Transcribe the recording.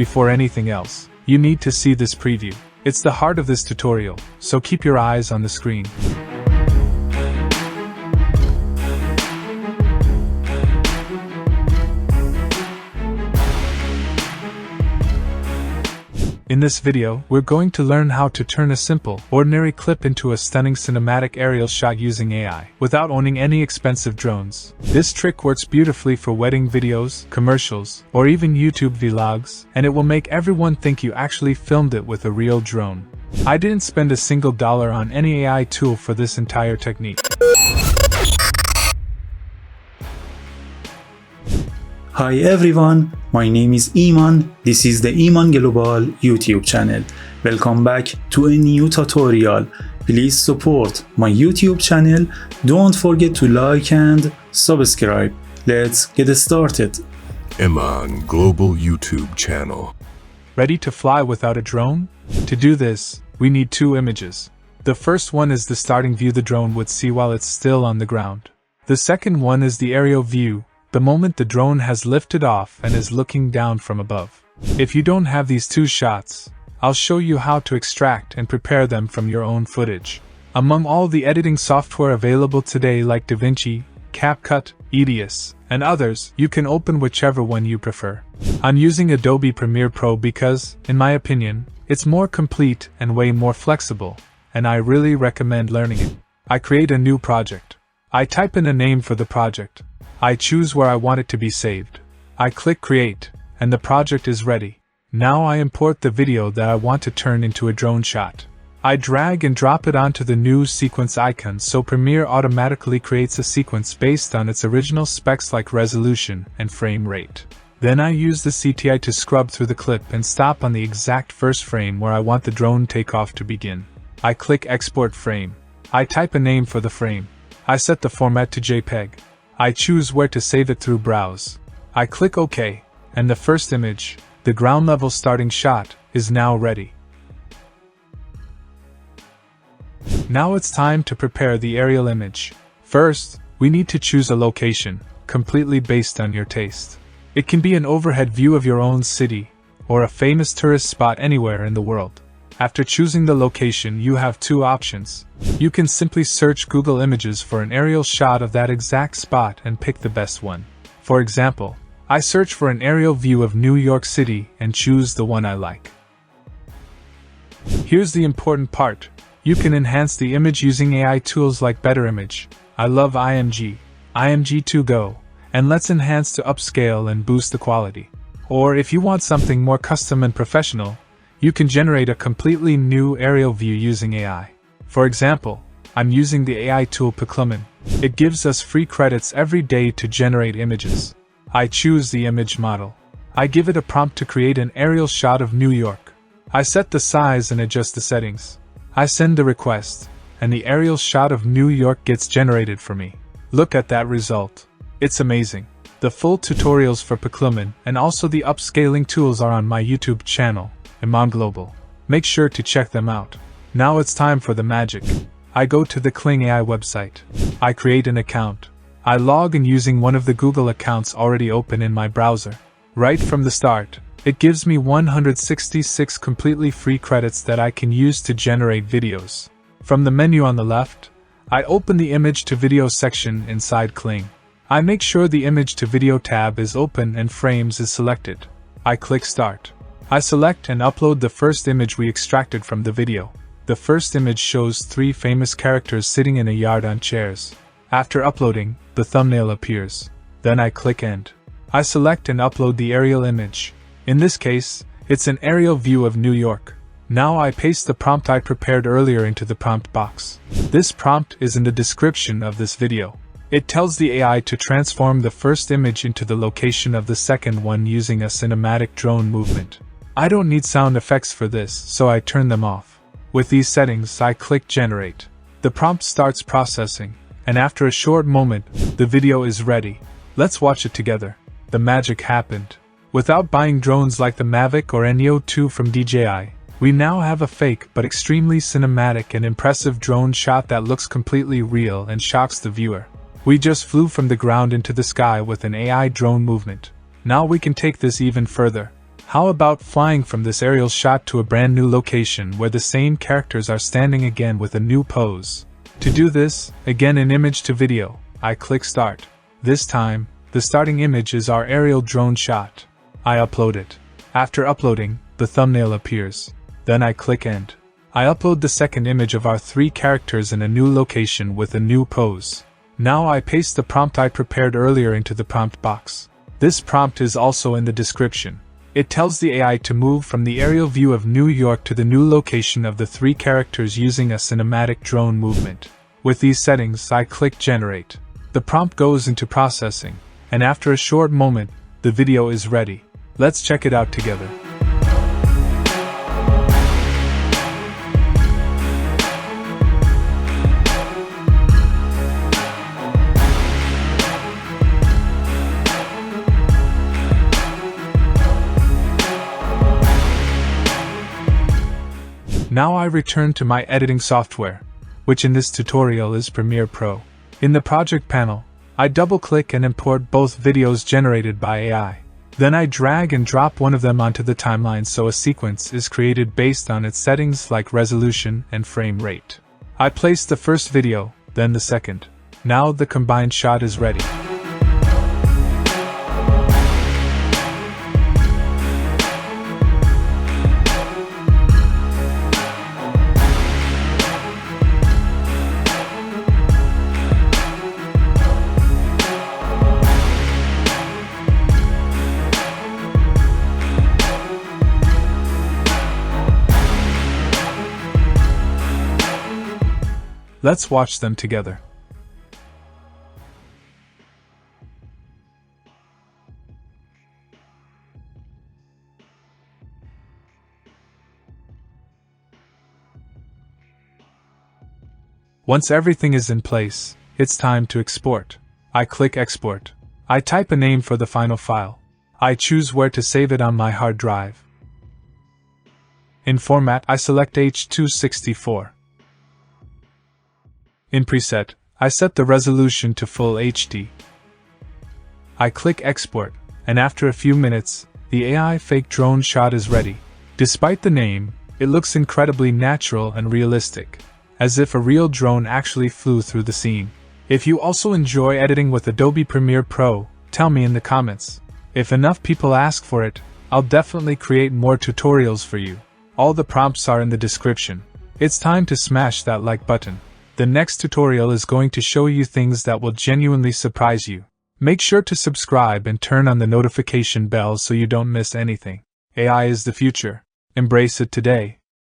before anything else, you need to see this preview. It's the heart of this tutorial, so keep your eyes on the screen. In this video, we're going to learn how to turn a simple, ordinary clip into a stunning cinematic aerial shot using AI, without owning any expensive drones. This trick works beautifully for wedding videos, commercials, or even YouTube vlogs, and it will make everyone think you actually filmed it with a real drone. I didn't spend a single dollar on any AI tool for this entire technique. Hi everyone, my name is Iman. This is the Iman Global YouTube channel. Welcome back to a new tutorial. Please support my YouTube channel. Don't forget to like and subscribe. Let's get started. Iman Global YouTube channel. Ready to fly without a drone? To do this, we need two images. The first one is the starting view the drone would see while it's still on the ground. The second one is the aerial view, the moment the drone has lifted off and is looking down from above. If you don't have these two shots, I'll show you how to extract and prepare them from your own footage. Among all the editing software available today like DaVinci, CapCut, Edius, and others, you can open whichever one you prefer. I'm using Adobe Premiere Pro because, in my opinion, it's more complete and way more flexible, and I really recommend learning it. I create a new project. I type in a name for the project. I choose where I want it to be saved. I click Create, and the project is ready. Now I import the video that I want to turn into a drone shot. I drag and drop it onto the new sequence icon so Premiere automatically creates a sequence based on its original specs like resolution and frame rate. Then I use the CTI to scrub through the clip and stop on the exact first frame where I want the drone takeoff to begin. I click Export Frame. I type a name for the frame. I set the format to JPEG. I choose where to save it through Browse. I click OK, and the first image, the ground level starting shot, is now ready. Now it's time to prepare the aerial image. First, we need to choose a location, completely based on your taste. It can be an overhead view of your own city, or a famous tourist spot anywhere in the world. After choosing the location, you have two options. You can simply search Google Images for an aerial shot of that exact spot and pick the best one. For example, I search for an aerial view of New York City and choose the one I like. Here's the important part. You can enhance the image using AI tools like Better Image. I love IMG, IMG2Go, and Let's Enhance to upscale and boost the quality. Or if you want something more custom and professional, you can generate a completely new aerial view using AI. For example, I'm using the AI tool Piclumen. It gives us free credits every day to generate images. I choose the image model. I give it a prompt to create an aerial shot of New York. I set the size and adjust the settings. I send the request, and the aerial shot of New York gets generated for me. Look at that result. It's amazing. The full tutorials for Piclumen and also the upscaling tools are on my YouTube channel, Iman Global. Make sure to check them out. Now it's time for the magic. I go to the Kling AI website. I create an account. I log in using one of the Google accounts already open in my browser. Right from the start, it gives me 166 completely free credits that I can use to generate videos. From the menu on the left, I open the Image to Video section inside Kling. I make sure the Image to Video tab is open and Frames is selected. I click Start. I select and upload the first image we extracted from the video. The first image shows three famous characters sitting in a yard on chairs. After uploading, the thumbnail appears. Then I click End. I select and upload the aerial image. In this case, it's an aerial view of New York. Now I paste the prompt I prepared earlier into the prompt box. This prompt is in the description of this video. It tells the AI to transform the first image into the location of the second one using a cinematic drone movement. I don't need sound effects for this, so I turn them off. With these settings, I click Generate. The prompt starts processing, and after a short moment, the video is ready. Let's watch it together. The magic happened. Without buying drones like the Mavic or Neo 2 from DJI, we now have a fake but extremely cinematic and impressive drone shot that looks completely real and shocks the viewer. We just flew from the ground into the sky with an AI drone movement. Now we can take this even further. How about flying from this aerial shot to a brand new location where the same characters are standing again with a new pose? To do this, again in image to video, I click start. This time, the starting image is our aerial drone shot. I upload it. After uploading, the thumbnail appears. Then I click end. I upload the second image of our 3 characters in a new location with a new pose. Now I paste the prompt I prepared earlier into the prompt box. This prompt is also in the description. It tells the AI to move from the aerial view of New York to the new location of the 3 characters using a cinematic drone movement. With these settings, I click generate. The prompt goes into processing, and after a short moment, the video is ready. Let's check it out together. Now I return to my editing software, which in this tutorial is Premiere Pro. In the project panel, I double-click and import both videos generated by AI. Then I drag and drop one of them onto the timeline so a sequence is created based on its settings like resolution and frame rate. I place the first video, then the second. Now the combined shot is ready. Let's watch them together. Once everything is in place, it's time to export. I click export. I type a name for the final file. I choose where to save it on my hard drive. In format, I select H.264. In preset, I set the resolution to Full HD. I click export, and after a few minutes, the AI fake drone shot is ready. Despite the name, it looks incredibly natural and realistic, as if a real drone actually flew through the scene. If you also enjoy editing with Adobe Premiere Pro, tell me in the comments. If enough people ask for it, I'll definitely create more tutorials for you. All the prompts are in the description. It's time to smash that like button. The next tutorial is going to show you things that will genuinely surprise you. Make sure to subscribe and turn on the notification bell so you don't miss anything. AI is the future. Embrace it today.